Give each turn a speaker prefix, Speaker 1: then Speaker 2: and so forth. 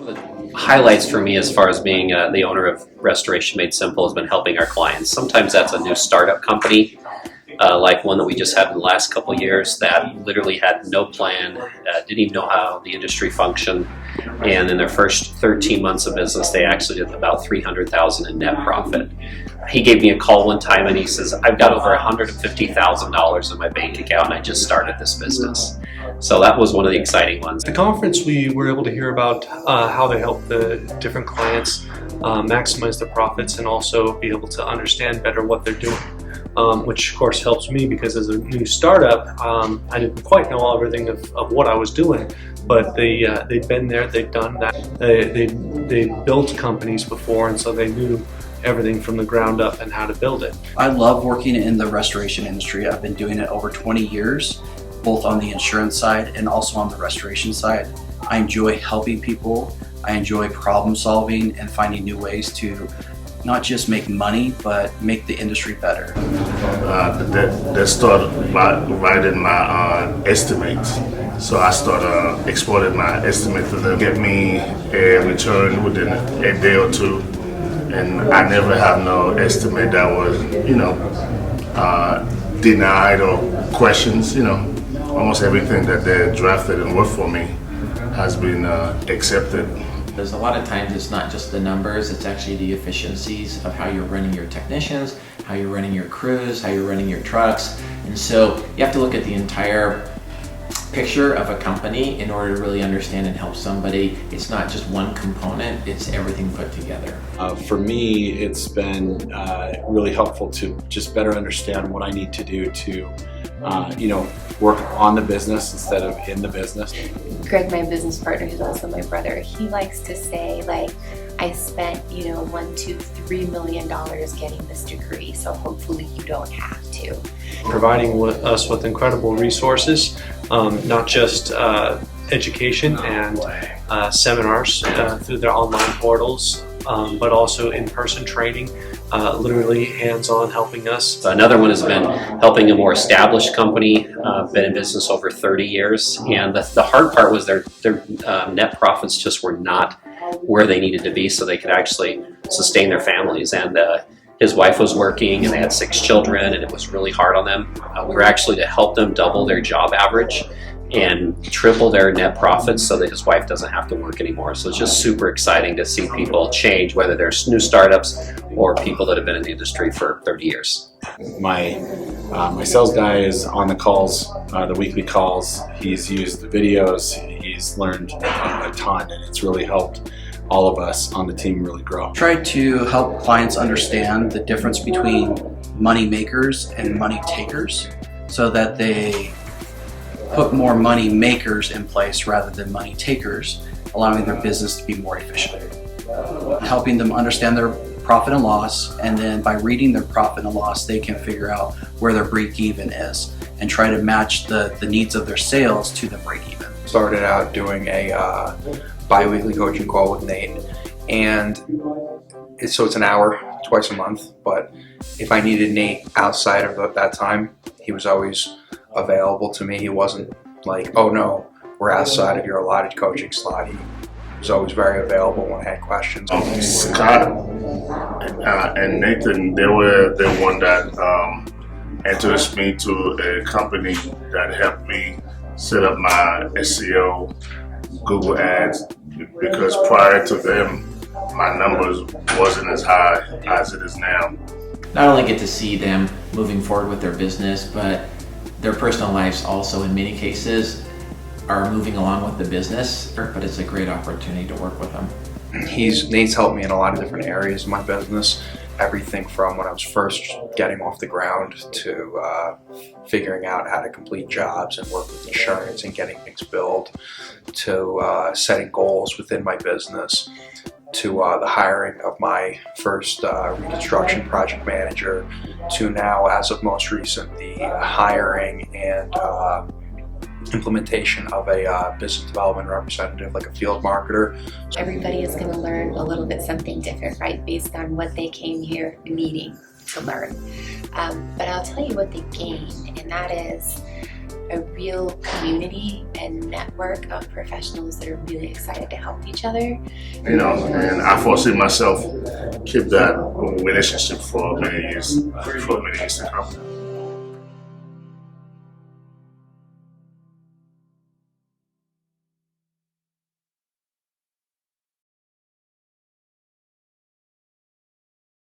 Speaker 1: The highlights for me as far as being the owner of Restoration Made Simple has been helping our clients. Sometimes that's a new startup company, like one that we just had in the last couple of years that literally had no plan, didn't even know how the industry functioned, and in their first 13 months of business they actually did about $300,000 in net profit. He gave me a call one time and he says, I've got over $150,000 in my bank account and I just started this business. So that was one of the exciting ones.
Speaker 2: At the conference we were able to hear about how they help the different clients maximize their profits and also be able to understand better what they're doing. Which of course helps me because as a new startup, I didn't quite know everything of what I was doing, but they'd been there, they'd done that, they built companies before, and so they knew everything from the ground up and how to build it.
Speaker 3: I love working in the restoration industry. I've been doing it over 20 years, both on the insurance side and also on the restoration side. I enjoy helping people, I enjoy problem solving and finding new ways to not just make money, but make the industry better.
Speaker 4: They started writing my estimates. So I started exporting my estimate to them, get me a return within a day or two. And I never have no estimate that was, denied or questions. Almost everything that they drafted and worked for me has been accepted.
Speaker 5: There's a lot of times it's not just the numbers, it's actually the efficiencies of how you're running your technicians, how you're running your crews, how you're running your trucks. And so you have to look at the entire picture of a company in order to really understand and help somebody. It's not just one component, it's everything put together.
Speaker 6: For me, it's been really helpful to just better understand what I need to do to work on the business instead of in the business.
Speaker 7: Greg, my business partner, who's also my brother, he likes to say, I spent, $1, $2, $3 million getting this degree, so hopefully you don't have to.
Speaker 2: Providing us with incredible resources, not just education and seminars through their online portals, but also in-person training, literally hands-on helping us.
Speaker 1: Another one has been helping a more established company, been in business over 30 years, and the hard part was their net profits just were not where they needed to be so they could actually sustain their families. And his wife was working and they had 6 children and it was really hard on them. We were actually to help them double their job average and triple their net profits so that his wife doesn't have to work anymore. So it's just super exciting to see people change, whether they're new startups or people that have been in the industry for 30 years.
Speaker 6: My sales guy is on the calls, the weekly calls. He's used the videos, he's learned a ton, and it's really helped all of us on the team really grow.
Speaker 3: Try to help clients understand the difference between money makers and money takers so that they put more money makers in place rather than money takers, allowing their business to be more efficient. Helping them understand their profit and loss, and then by reading their profit and loss, they can figure out where their break-even is and try to match the needs of their sales to the break-even.
Speaker 8: Started out doing a bi-weekly coaching call with Nate, and it's an hour twice a month, but if I needed Nate outside of that time, he was always available to me. He wasn't like, oh no, we're outside of your allotted coaching slot. He was always very available when I had questions.
Speaker 4: Scott and Nathan, they were the one that introduced me to a company that helped me set up my SEO, Google Ads, because prior to them, my numbers wasn't as high as it is now.
Speaker 5: Not only get to see them moving forward with their business, but their personal lives also in many cases are moving along with the business, but it's a great opportunity to work with them.
Speaker 8: Nate's helped me in a lot of different areas of my business. Everything from when I was first getting off the ground to figuring out how to complete jobs and work with insurance and getting things billed, to setting goals within my business, to the hiring of my first reconstruction project manager, to now, as of most recent, the hiring and implementation of a business development representative, like a field marketer.
Speaker 7: Everybody is going to learn a little bit something different, right, based on what they came here needing to learn. But I'll tell you what they gain, and that is a real community and network of professionals that are really excited to help each other.
Speaker 4: You know, and I foresee myself keep that relationship for many years to come.